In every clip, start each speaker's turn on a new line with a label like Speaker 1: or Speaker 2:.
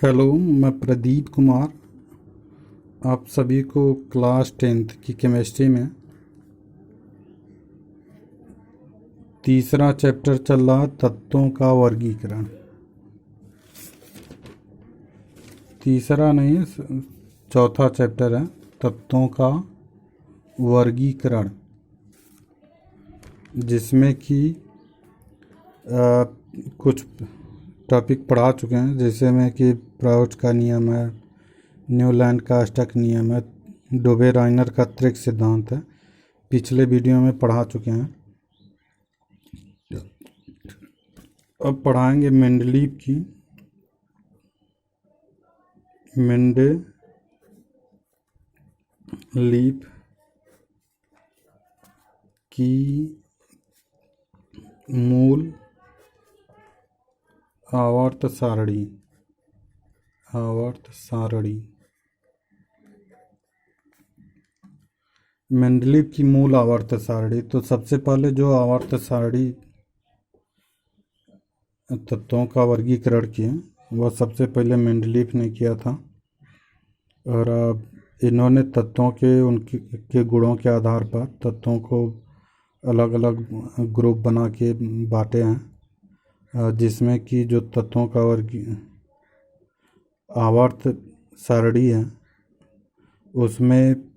Speaker 1: Hello, मैं प्रदीप कुमार। आप सभी को क्लास 10th की केमिस्ट्री में तीसरा चैप्टर चल रहा, तत्वों का वर्गीकरण। तीसरा नहीं, चौथा चैप्टर है तत्वों का वर्गीकरण, जिसमें कि कुछ टॉपिक पढ़ा चुके हैं, जैसे में कि प्राउच का नियम है, न्यूलैंड का अष्टक नियम है, डोबे-राइनर का त्रिक सिद्धांत है। पिछले वीडियो में पढ़ा चुके हैं। अब पढ़ाएंगे मेंडलीव की मूल आवर्त सारणी। मेंडलीव की मूल आवर्त सारणी। तो सबसे पहले जो आवर्त सारणी तत्वों का वर्गीकरण किए, वह सबसे पहले मेंडलीव ने किया था। और इन्होंने तत्वों के उनके गुणों के आधार पर तत्वों को अलग अलग ग्रुप बना के बांटे हैं, जिसमें कि जो तत्वों का आवर्त सारणी है, उसमें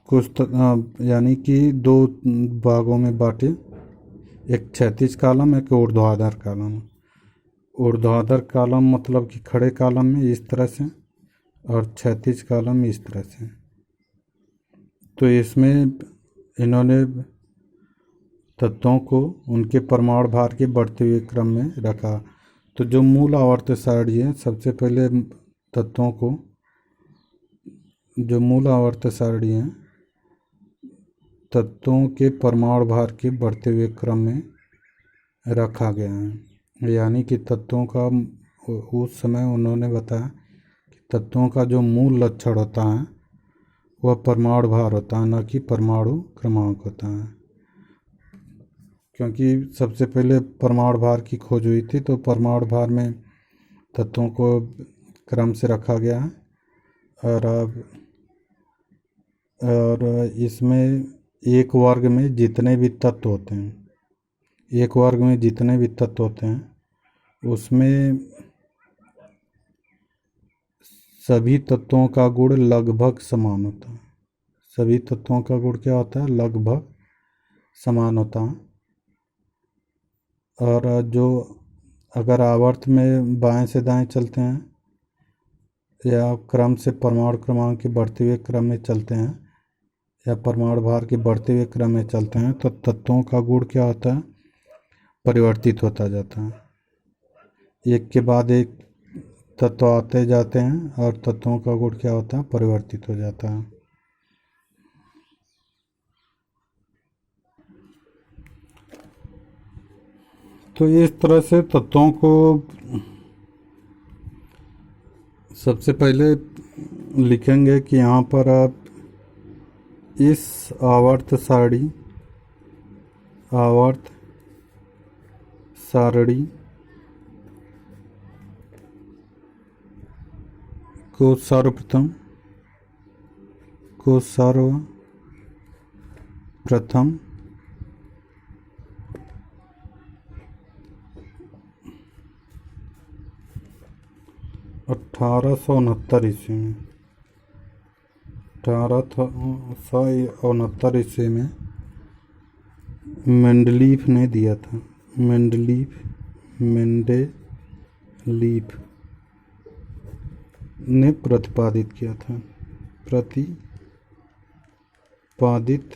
Speaker 1: कुछ यानी कि दो भागों में बांटे, एक क्षैतिज कॉलम, एक ऊर्ध्वाधर कॉलम। ऊर्ध्वाधर कॉलम मतलब कि खड़े कॉलम में इस तरह से, और क्षैतिज कॉलम में इस तरह से। तो इसमें इन्होंने तत्वों को उनके परमाणु भार के बढ़ते हुए क्रम में रखा। तो जो मूल आवर्त सारणी है, सबसे पहले तत्वों को, जो मूल आवर्त सारणी है, तत्वों के परमाणु भार के बढ़ते हुए क्रम में रखा गया है। यानी कि तत्वों का, उस समय उन्होंने बताया कि तत्वों का जो मूल लक्षण होता है वह परमाणु भार होता है, न कि परमाणु क्रमांक होता है। क्योंकि सबसे पहले परमाणु भार की खोज हुई थी, तो परमाणु भार में तत्वों को क्रम से रखा गया है। और इसमें एक वर्ग में जितने भी तत्व होते हैं, उसमें सभी तत्वों का गुण लगभग समान होता है। सभी तत्वों का गुण क्या होता है? लगभग समान होता है। और जो अगर आवर्त में बाएं से दाएं चलते हैं, या क्रम से परमाणु क्रमांक के बढ़ते हुए क्रम में चलते हैं, या परमाणु भार के बढ़ते हुए क्रम में चलते हैं, तो तत्वों का गुण क्या होता है? परिवर्तित होता जाता है। एक के बाद एक तत्व आते जाते हैं, और तत्वों का गुण क्या होता है? परिवर्तित हो जाता है। तो इस तरह से तत्वों को सबसे पहले लिखेंगे कि यहाँ पर आप इस आवर्त सारणी को सर्वप्रथम 1869 ईस्वी में मेंडलीव ने दिया था। मेंडलीव ने प्रतिपादित किया था। प्रतिपादित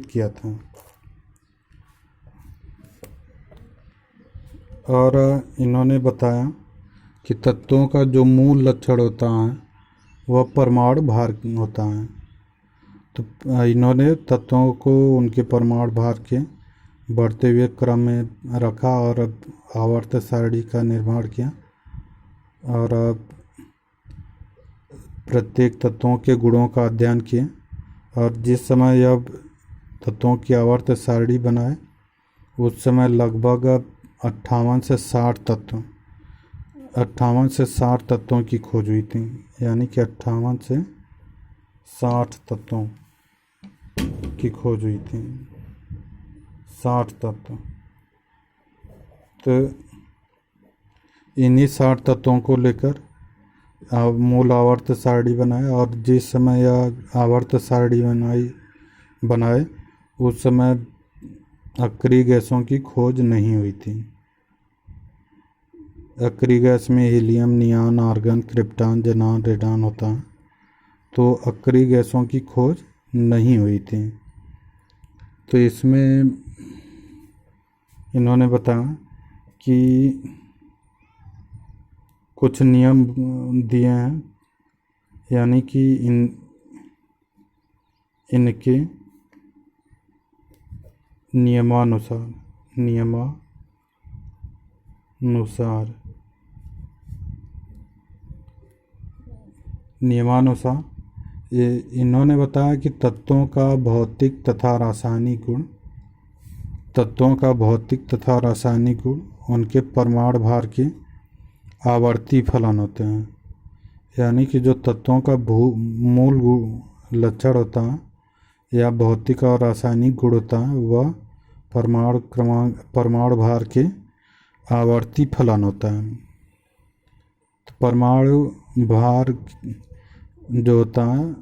Speaker 1: किया था। और इन्होंने बताया कि तत्वों का जो मूल लक्षण होता है वह परमाणु भार होता है। तो इन्होंने तत्वों को उनके परमाणु भार के बढ़ते हुए क्रम में रखा और आवर्त सारणी का निर्माण किया, और प्रत्येक तत्वों के गुणों का अध्ययन किए, और जिस समय यह तत्वों की आवर्त सारणी बनाए उस समय लगभग 58 से 60 तत्वों की खोज हुई थी। यानी कि 58 से 60 तत्वों की खोज हुई थी। 60 तत्व। तो इन्हीं 60 तत्वों को लेकर मूल आवर्त सारणी बनाए और जिस समय यह आवर्त सारणी बनाए उस समय अक्रिय गैसों की खोज नहीं हुई थी। अक्रिय गैस में helium, neon, argon, krypton, xenon, radon होता है। तो अक्रिय गैसों की खोज नहीं हुई थी। तो इसमें इन्होंने बताया कि कुछ नियम दिए हैं, यानी कि इनके नियमानुसार ये इन्होंने बताया कि तत्वों का भौतिक तथा रासायनिक गुण उनके परमाणु भार के आवर्ती फलन होते हैं। यानी कि जो तत्वों का मूल लक्षण होता है या भौतिक और रासायनिक गुण होता है वह परमाणु भार के आवर्ती फलन होता है। तो परमाणु भार जो होता है,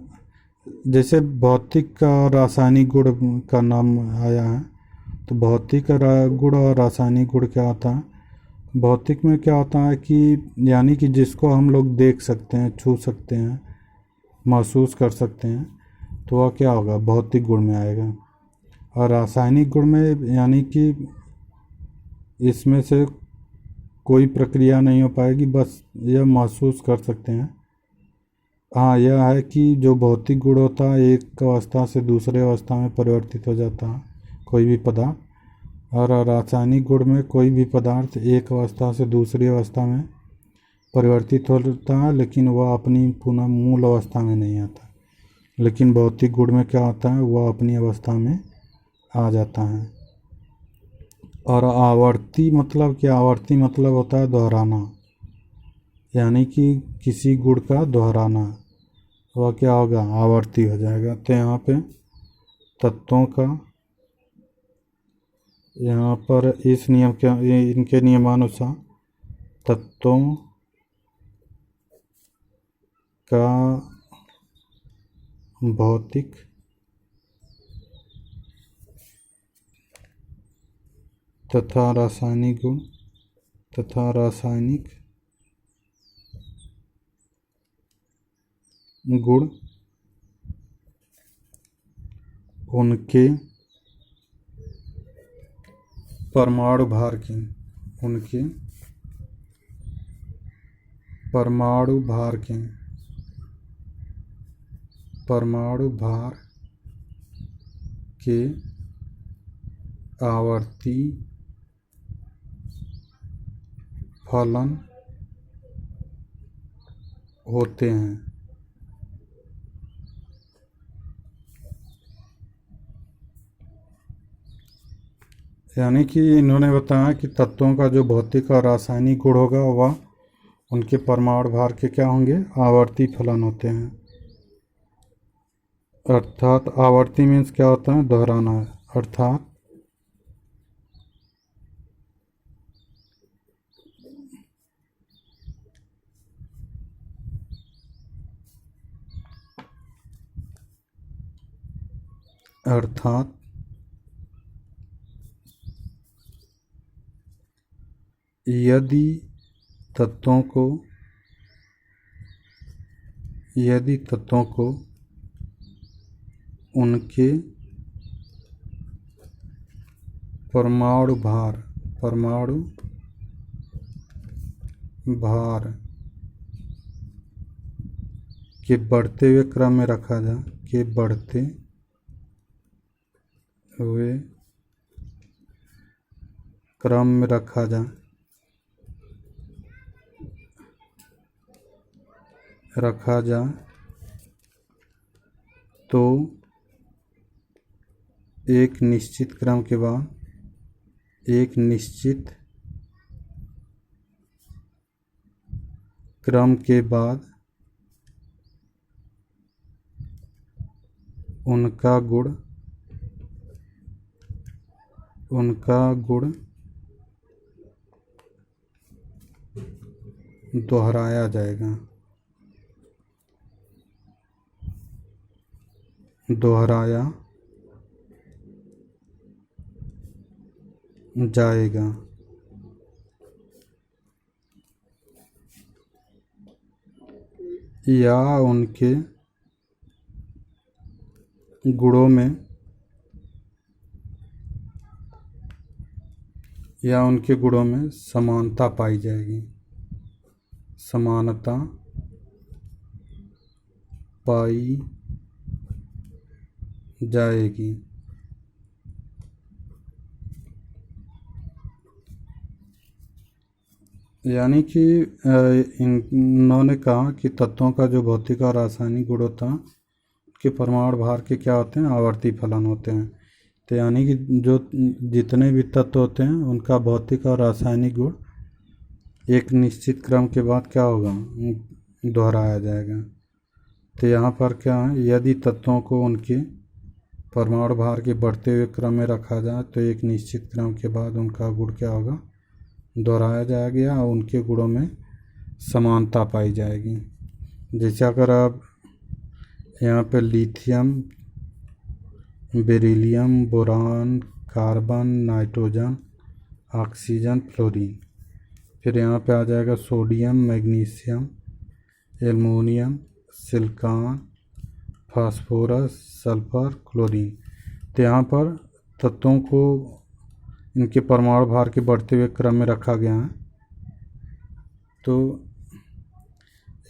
Speaker 1: जैसे भौतिक और रासायनिक गुण का नाम आया है, तो भौतिक गुण और रासायनिक गुण क्या होता है? भौतिक में क्या होता है कि यानी कि जिसको हम लोग देख सकते हैं, छू सकते हैं, महसूस कर सकते हैं, तो वह क्या होगा? भौतिक गुण में आएगा। और रासायनिक गुण में यानी कि इसमें से कोई प्रक्रिया नहीं हो पाएगी, बस यह महसूस कर सकते हैं। हाँ, यह है कि जो भौतिक गुण होता है एक अवस्था से दूसरे अवस्था में परिवर्तित हो जाता है कोई भी पदार्थ, और रासायनिक गुण में कोई भी पदार्थ एक अवस्था से दूसरी अवस्था में परिवर्तित होता है, लेकिन वह अपनी पुनः मूल अवस्था में नहीं आता। लेकिन भौतिक गुण में क्या होता है? वह अपनी अवस्था में आ जाता है। और आवर्ती मतलब क्या? आवर्ती मतलब होता है दोहराना, यानी कि किसी गुण का दोहराना, वह क्या होगा? आवर्ती हो जाएगा। तो यहाँ पे तत्वों का, यहाँ पर इस नियम के, इनके नियमानुसार तत्वों का भौतिक तथा रासायनिक गुण उनके परमाणु भार के आवर्ती फलन होते हैं। यानी कि इन्होंने बताया कि तत्वों का जो भौतिक और रासायनिक गुण होगा वह उनके परमाणु भार के क्या होंगे? आवर्ती फलन होते हैं। अर्थात आवर्ती मीन्स क्या होता है? दोहराना है। अर्थात यदि तत्वों को उनके परमाणु भार के बढ़ते हुए क्रम में रखा जाए, तो एक निश्चित क्रम के बाद एक निश्चित क्रम के बाद उनका गुण दोहराया जाएगा। या उनके गुणों में समानता पाई जाएगी। समानता पाई जाएगी। यानी कि इन्होंने कहा कि तत्वों का जो भौतिक और रासायनिक गुण होता है के परमाणु भार के क्या होते हैं, आवर्ती फलन होते हैं। तो यानी कि जो जितने भी तत्व होते हैं उनका भौतिक और रासायनिक गुण एक निश्चित क्रम के बाद क्या होगा, दोहराया जाएगा। तो यहाँ पर क्या है, यदि तत्वों को उनके परमाणु भार के बढ़ते हुए क्रम में रखा जाए तो एक निश्चित क्रम के बाद उनका गुण क्या होगा, दोहराया जाएगा और उनके गुणों में समानता पाई जाएगी। जैसे अगर आप यहाँ पे lithium, beryllium, boron, carbon, nitrogen, oxygen, fluorine, फिर यहाँ पे आ जाएगा sodium, magnesium, aluminium, silicon, phosphorus, sulphur, chlorine. तो यहाँ पर तत्वों को इनके परमाणु भार के बढ़ते हुए क्रम में रखा गया है। तो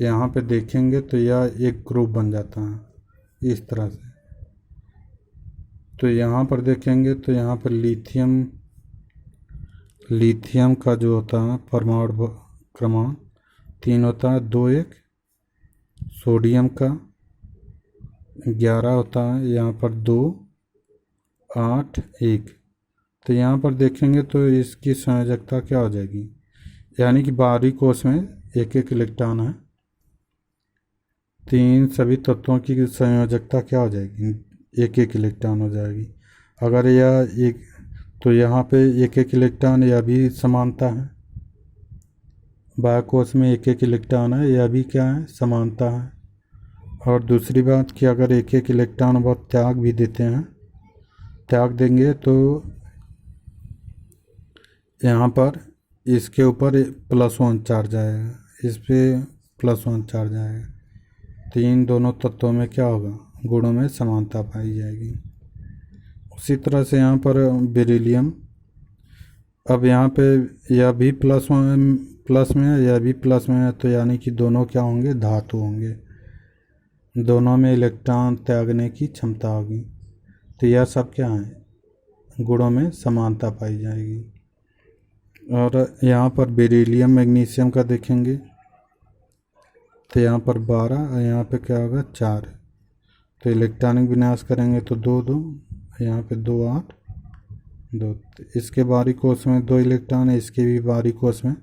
Speaker 1: यहाँ पे देखेंगे तो यह एक ग्रुप बन जाता है इस तरह से। तो यहाँ पर देखेंगे तो यहाँ पर लिथियम का जो होता है परमाणु क्रमांक 3 होता है, 2 1। सोडियम का 11 होता है, यहाँ पर 2 8 1। तो यहाँ पर देखेंगे तो इसकी संयोजकता क्या हो जाएगी, यानी कि बाहरी कोश में एक एक इलेक्ट्रॉन है, तीन सभी तत्वों की संयोजकता क्या हो जाएगी, एक एक इलेक्ट्रॉन हो जाएगी। अगर यह एक, तो यहाँ पे एक एक इलेक्ट्रॉन, यह भी समानता है। बाह्य कोश में एक एक इलेक्ट्रॉन है, यह भी क्या है, समानता है। और दूसरी बात कि अगर एक एक इलेक्ट्रॉन बहुत त्याग भी देते हैं, त्याग देंगे तो यहाँ पर इसके ऊपर +1 चार्ज आएगा, इस पर +1 चार्ज आएगा। तो इन दोनों तत्वों में क्या होगा, गुणों में समानता पाई जाएगी। उसी तरह से यहाँ पर बेरिलियम, अब यहाँ पे यह भी प्लस में है, यह भी प्लस में है, तो यानी कि दोनों क्या होंगे, धातु होंगे। दोनों में इलेक्ट्रॉन त्यागने की क्षमता होगी। तो यह सब क्या है, गुणों में समानता पाई जाएगी। और यहाँ पर बेरिलियम मैग्नीशियम का देखेंगे तो यहाँ पर 12 और यहाँ पे क्या होगा, 4। तो इलेक्ट्रॉनिक विन्यास करेंगे तो 2 2, यहाँ पे 2 8 2। इसके बाहरी कोश में 2 इलेक्ट्रॉन है, इसके भी बाहरी कोश में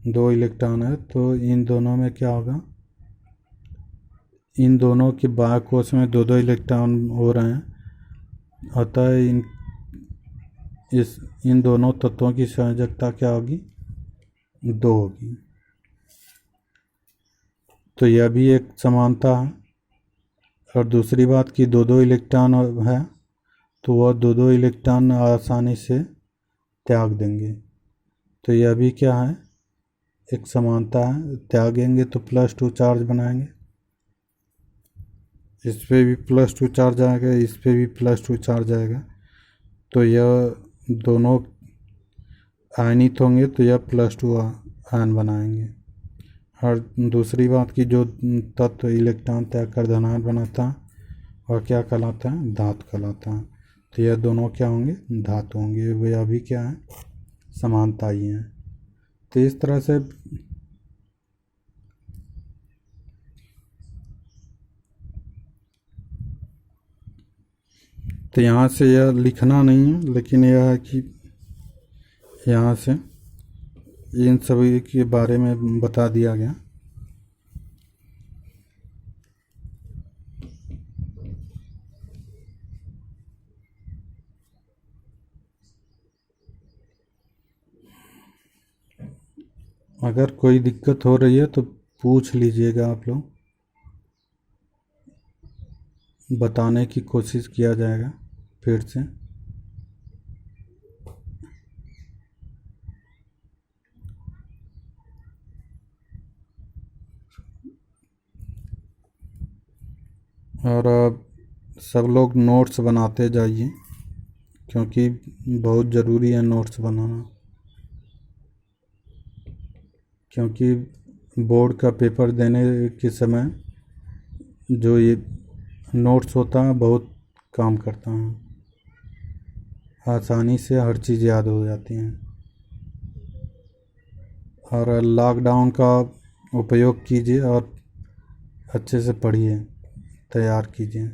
Speaker 1: 2 इलेक्ट्रॉन है। तो इन दोनों में क्या होगा, इन दोनों के बाह्य कोश में 2 2 इलेक्ट्रॉन हो रहे हैं, अतः इन दोनों तत्वों की संयोजकता क्या होगी, 2 होगी। तो यह भी एक समानता है। और दूसरी बात कि 2 2 इलेक्ट्रॉन है तो वह 2 2 इलेक्ट्रॉन आसानी से त्याग देंगे। तो यह भी क्या है, एक समानता है। त्यागेंगे तो +2 चार्ज बनाएंगे, इस पे भी +2 चार्ज आएगा, इस पे भी +2 चार्ज आएगा। तो यह दोनों आयनित होंगे तो यह +2 आयन बनाएंगे। और दूसरी बात की जो तत्व इलेक्ट्रॉन त्याग कर धनायन बनाता है और क्या कहलाता है, धातु कहलाता है। तो यह दोनों क्या होंगे, धातु होंगे। वे अभी क्या है, समानता ही हैं। तो इस तरह से तो यहाँ से यह लिखना नहीं है, लेकिन यह है कि यहाँ से इन सभी के बारे में बता दिया गया। अगर कोई दिक्कत हो रही है तो पूछ लीजिएगा आप लोग, बताने की कोशिश किया जाएगा फिर से। और सब लोग नोट्स बनाते जाइए, क्योंकि बहुत ज़रूरी है नोट्स बनाना, क्योंकि बोर्ड का पेपर देने के समय जो ये नोट्स होता है बहुत काम करता है, आसानी से हर चीज़ याद हो जाती हैं। और लॉकडाउन का उपयोग कीजिए और अच्छे से पढ़िए, तैयार कीजिए।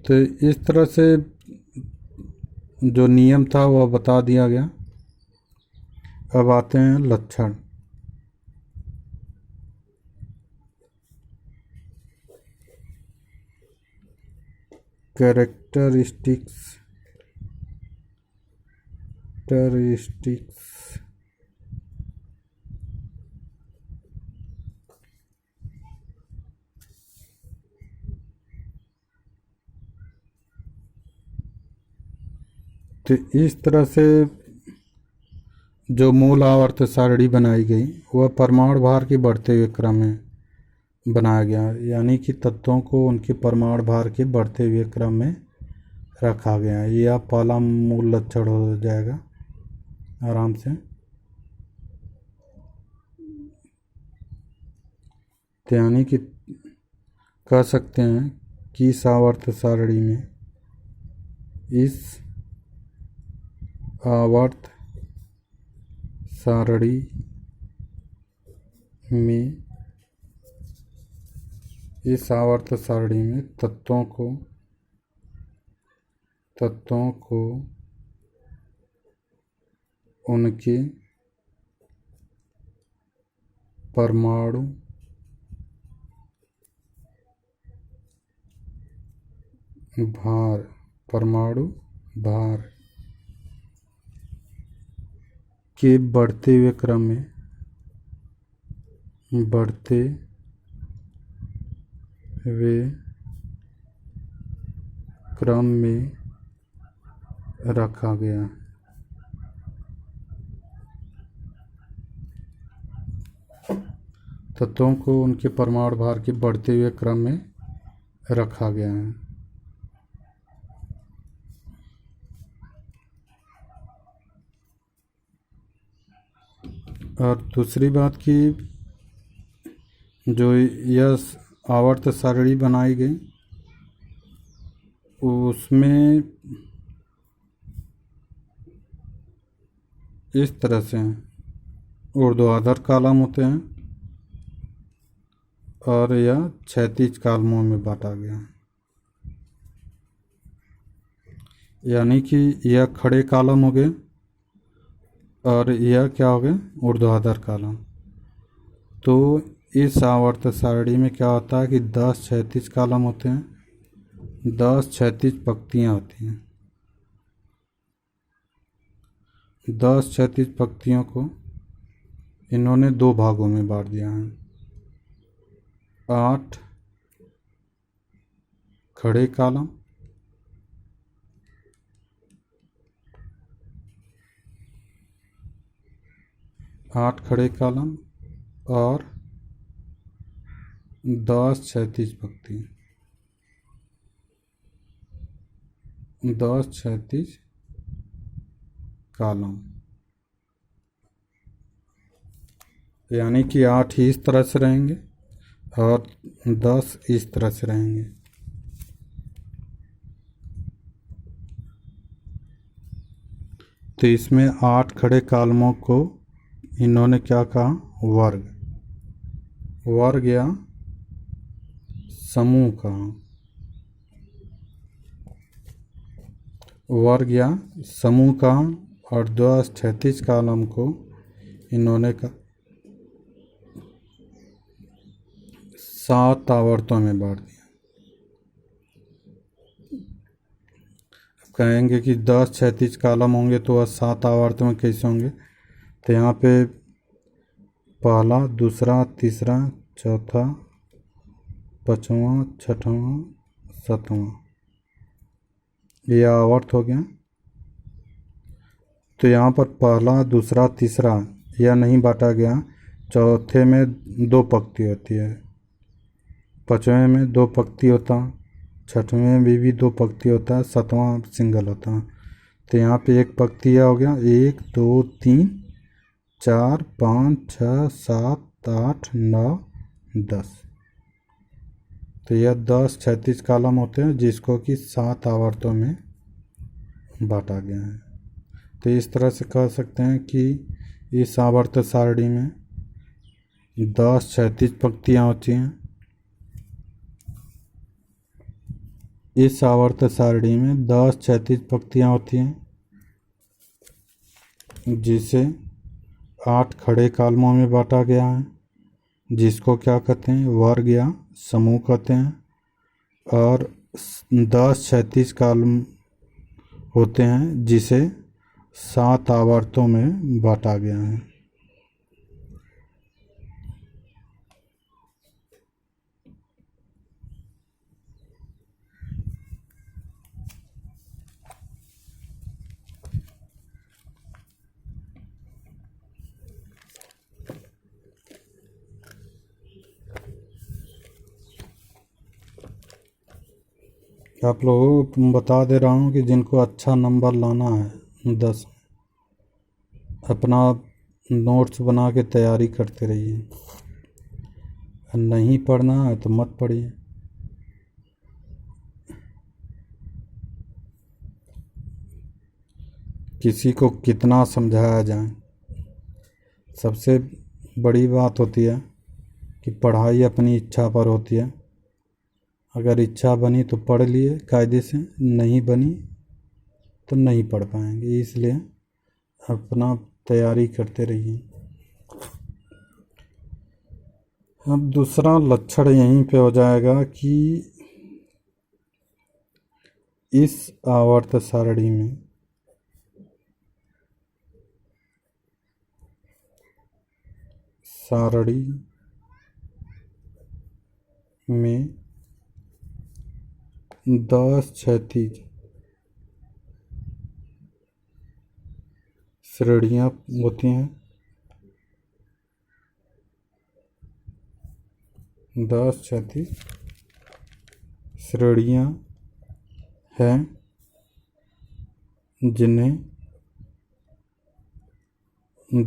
Speaker 1: तो इस तरह से जो नियम था वह बता दिया गया। अब आते हैं लक्षण। कैरेक्टरिस्टिक्स तो इस तरह से जो मूल आवर्त सारणी बनाई गई वह परमाणु भार के बढ़ते हुए क्रम में बनाया गया, यानी कि तत्वों को उनके परमाणु भार के बढ़ते हुए क्रम में रखा गया है। यह पहला मूल लक्षण हो जाएगा आराम से। तो यानी कि कह सकते हैं कि इस आवर्त सारणी में इस आवर्त सारणी में तत्वों को उनके परमाणु भार के बढ़ते हुए क्रम में रखा गया। तत्वों को उनके परमाणु भार के बढ़ते हुए क्रम में रखा गया है। और दूसरी बात की जो यह आवर्त सारणी बनाई गई उसमें इस तरह से ऊर्ध्वाधर कॉलम होते हैं और यह क्षैतिज कॉलमों में बांटा गया, यानी कि यह खड़े कॉलम हो गए और यह क्या हो गए ऊर्ध्वाधर कॉलम। तो इस आवर्त सारणी में क्या होता है कि 10 क्षैतिज कॉलम होते हैं, 10 क्षैतिज पंक्तियाँ होती हैं। 10 क्षैतिज पंक्तियों को इन्होंने 2 भागों में बांट दिया है। 8 खड़े कॉलम और 10 क्षैतिज पंक्ति, 10 क्षैतिज कॉलम, यानी कि 8 ही इस तरह से रहेंगे और 10 इस तरह से रहेंगे। तो इसमें 8 खड़े कॉलमों को इन्होंने क्या कहा, वर्ग। वर्ग या समूह कहा, वर्ग या समूह कहा। और 2 क्षैतिज कॉलम को इन्होंने 7 आवर्तों में बांट दिया। कहेंगे कि 10 क्षैतिज कॉलम होंगे तो वह 7 आवर्तों में कैसे होंगे। तो यहाँ पे पहला, दूसरा, तीसरा, चौथा, पाँचवां, छठवां, सातवां, ये आवर्त हो गया। तो यहाँ पर पहला, दूसरा, तीसरा यह नहीं बांटा गया। चौथे में 2 पंक्ति होती है, पाँचवें में 2 पंक्ति होता, छठवें में भी 2 पंक्ति होता है, सातवां सिंगल होता है। तो यहाँ पे एक पंक्ति हो गया, 1 2 3 4 5 6 7 8 9 10। तो यह 10 क्षैतिज कॉलम होते हैं जिसको कि 7 आवर्तों में बांटा गया है। तो इस तरह से कह सकते हैं कि इस आवर्त सारणी में 10 क्षैतिज पंक्तियाँ होती हैं। इस आवर्त सारणी में 10 क्षैतिज पंक्तियाँ होती हैं जिसे 8 खड़े कॉलमों में बांटा गया है, जिसको क्या कहते हैं, वर्ग या समूह कहते हैं। और 10 क्षैतिज कॉलम होते हैं जिसे 7 आवर्तों में बांटा गया है। आप लोगों को बता दे रहा हूँ कि जिनको अच्छा नंबर लाना है 10, अपना नोट्स बना के तैयारी करते रहिए। नहीं पढ़ना है तो मत पढ़िए। किसी को कितना समझाया जाए, सबसे बड़ी बात होती है कि पढ़ाई अपनी इच्छा पर होती है। अगर इच्छा बनी तो पढ़ लिए कायदे से, नहीं बनी तो नहीं पढ़ पाएंगे। इसलिए अपना तैयारी करते रहिए। अब दूसरा लक्षण यहीं पे हो जाएगा कि इस आवर्त सारणी में में 10 क्षैतिज श्रेणियाँ होती हैं। 10 क्षैतिज श्रेणियाँ हैं जिन्हें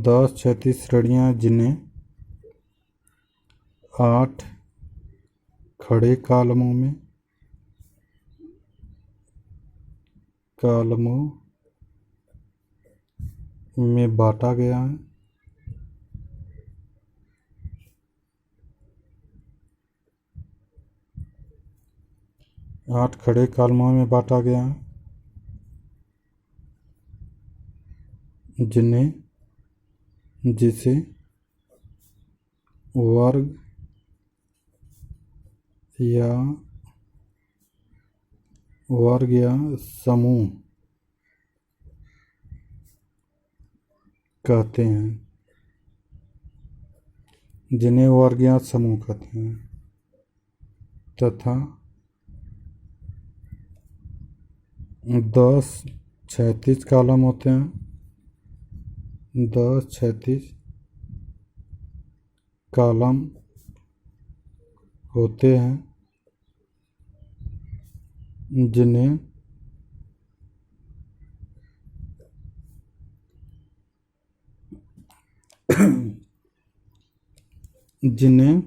Speaker 1: 10 क्षैतिज श्रेणियाँ जिन्हें 8 खड़े कॉलमों में बांटा गया है। 8 खड़े कॉलमों में बांटा गया है जिसे वर्ग या समूह कहते हैं, जिन्हें वर्ग या समूह कहते हैं। तथा 10 क्षैतिज कॉलम होते हैं। 10 क्षैतिज कॉलम होते हैं जिन्हें जिन्हें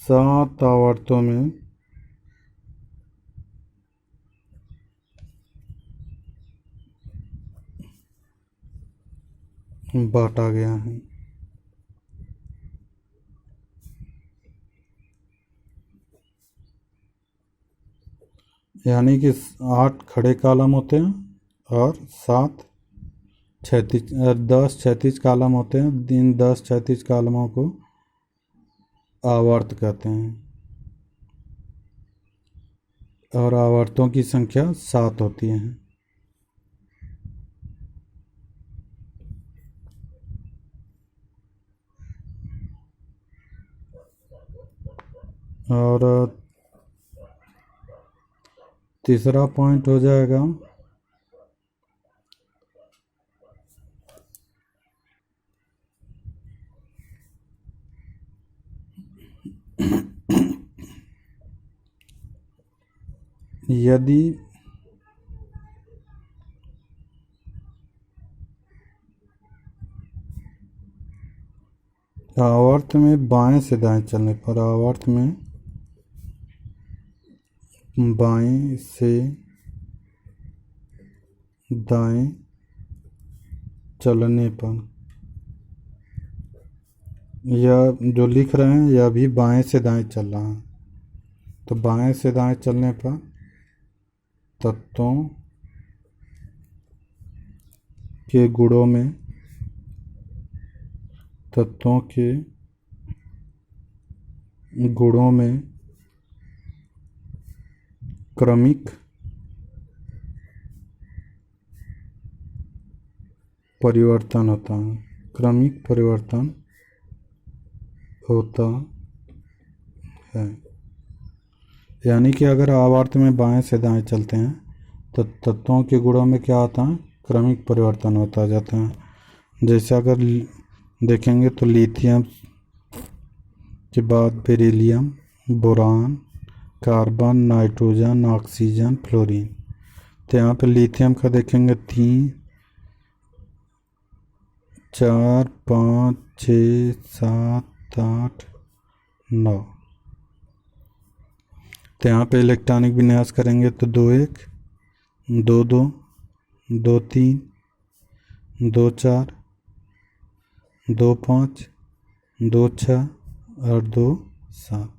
Speaker 1: 7 आवर्तों में बांटा गया है। यानी कि 8 खड़े कॉलम होते हैं और 7 क्षैतिज 10 क्षैतिज कॉलम होते हैं। इन 10 क्षैतिज कॉलमों को आवर्त कहते हैं और आवर्तों की संख्या 7 होती है। और तीसरा पॉइंट हो जाएगा यदि आवर्त में बाएं से दाएं चलने पर, आवर्त में बाएं से दाएं चलने पर, यह जो लिख रहे हैं यह भी बाएं से दाएं चल रहा है। तो बाएं से दाएं चलने पर तत्वों के गुणों में, तत्वों के गुणों में क्रमिक परिवर्तन होता है। क्रमिक परिवर्तन होता है। यानी कि अगर आवर्त में बाएं से दाएं चलते हैं तो तत्वों के गुणों में क्या होता है, क्रमिक परिवर्तन होता जाता है। जैसे अगर देखेंगे तो लिथियम के बाद beryllium, boron, carbon, nitrogen, oxygen, fluorine. तो यहाँ पे लिथियम का देखेंगे 3, 4, 5, 6, 7, 8, 9। तो यहाँ पे इलेक्ट्रॉनिक विन्यास करेंगे तो 2 1, 2 2, 2 3, 2 4, 2 5, 2 6 और 2 7।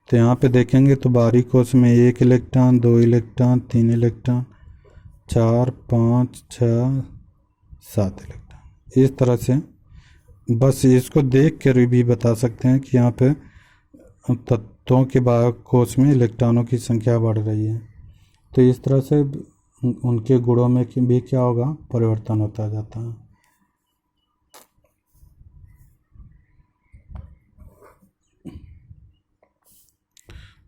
Speaker 1: तो यहाँ पे देखेंगे तो बारीक कोश में 1 इलेक्ट्रॉन, 2 इलेक्ट्रॉन, 3 इलेक्ट्रॉन, 4 5 6 7 इलेक्ट्रॉन। इस तरह से बस इसको देख कर भी बता सकते हैं कि यहाँ पे तत्वों के बाहर कोश में इलेक्ट्रॉनों की संख्या बढ़ रही है। तो इस तरह से उनके गुणों में भी क्या होगा, परिवर्तन होता जाता है।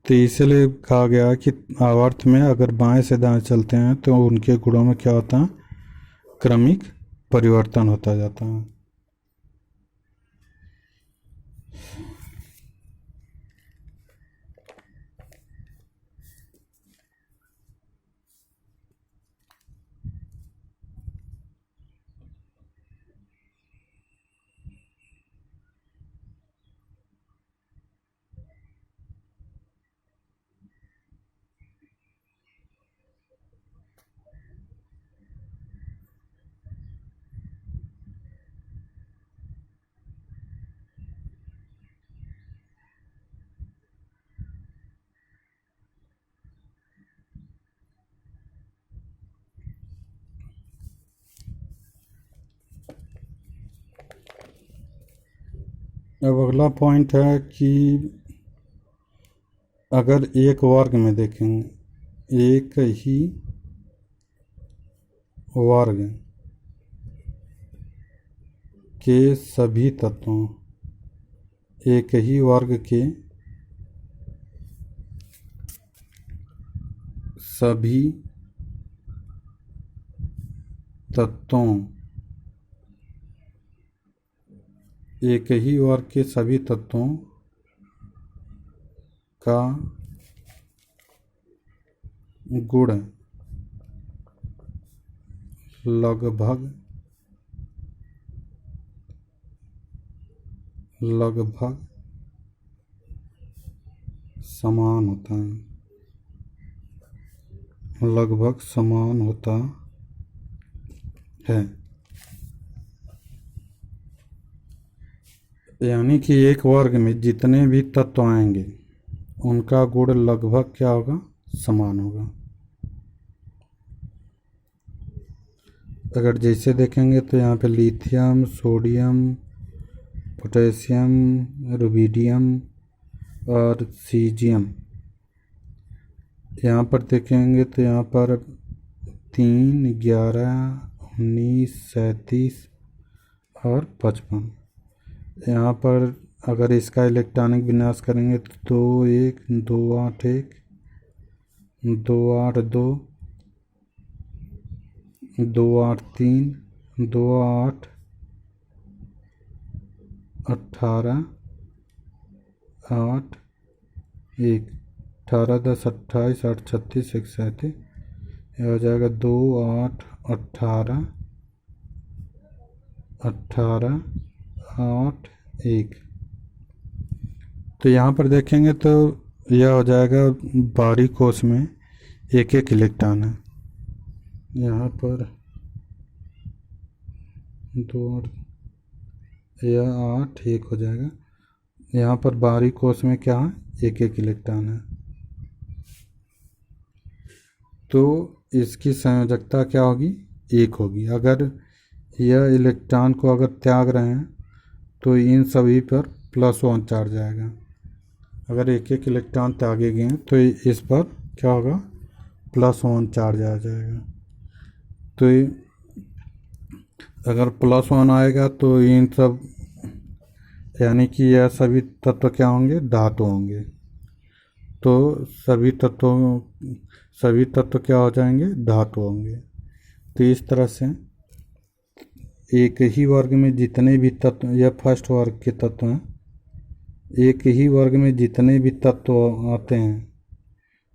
Speaker 1: तो इसलिए कहा गया कि आवर्त में अगर बाएं से दाएं चलते हैं तो उनके गुणों में क्या होता है, क्रमिक परिवर्तन होता जाता है। अब अगला पॉइंट है कि अगर एक वर्ग में देखेंगे, एक ही वर्ग के सभी तत्वों, एक ही वर्ग के सभी तत्वों, एक ही वर्ग के सभी तत्वों का गुण लगभग समान होता है, लगभग समान होता है। यानी कि एक वर्ग में जितने भी तत्व आएंगे उनका गुण लगभग क्या होगा, समान होगा। अगर जैसे देखेंगे तो यहाँ पे लिथियम, सोडियम, पोटेशियम, रुबिडियम और सीजियम, यहाँ पर देखेंगे तो यहाँ पर 3, 11, 19, 37 और 55। यहाँ पर अगर इसका इलेक्ट्रॉनिक विन्यास करेंगे तो 2, 1, 2, 8, 1, 2, 8, 2, 2, 8, 3, 2, 8, 18, 8, 1, 18, 10, 28, 8, 36, 137, यह हो जाएगा 2, 8, 18, 18, 8, 1। तो यहाँ पर देखेंगे तो यह हो जाएगा बाहरी कोश में एक एक इलेक्ट्रॉन है। यहाँ पर 2 और यह 8, 1 हो जाएगा। यहाँ पर बाहरी कोश में क्या है, एक एक इलेक्ट्रॉन है। तो इसकी संयोजकता क्या होगी, 1 होगी। अगर यह इलेक्ट्रॉन को अगर त्याग रहे हैं तो इन सभी पर +1 चार्ज आएगा। अगर एक एक इलेक्ट्रॉन त्यागे गए हैं तो इस पर क्या होगा, +1 चार्ज आ जाएगा। तो अगर +1 आएगा तो इन सब यानी कि यह सभी तत्व क्या होंगे, धातु होंगे। तो सभी तत्व क्या हो जाएंगे, धातु होंगे। तो इस तरह से एक ही वर्ग में जितने भी तत्व, यह फर्स्ट वर्ग के तत्व हैं, एक ही वर्ग में जितने भी तत्व आते हैं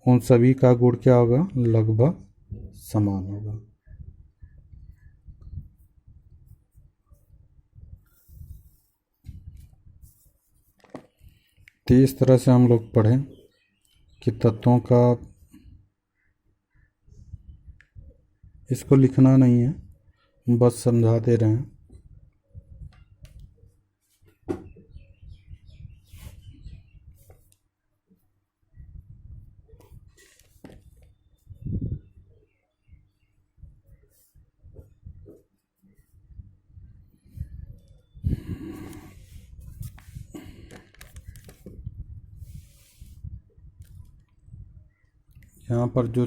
Speaker 1: उन सभी का गुण क्या होगा, लगभग समान होगा। तो इस तरह से हम लोग पढ़ें कि तत्वों का, इसको लिखना नहीं है, बस समझा दे रहे हैं। यहाँ पर जो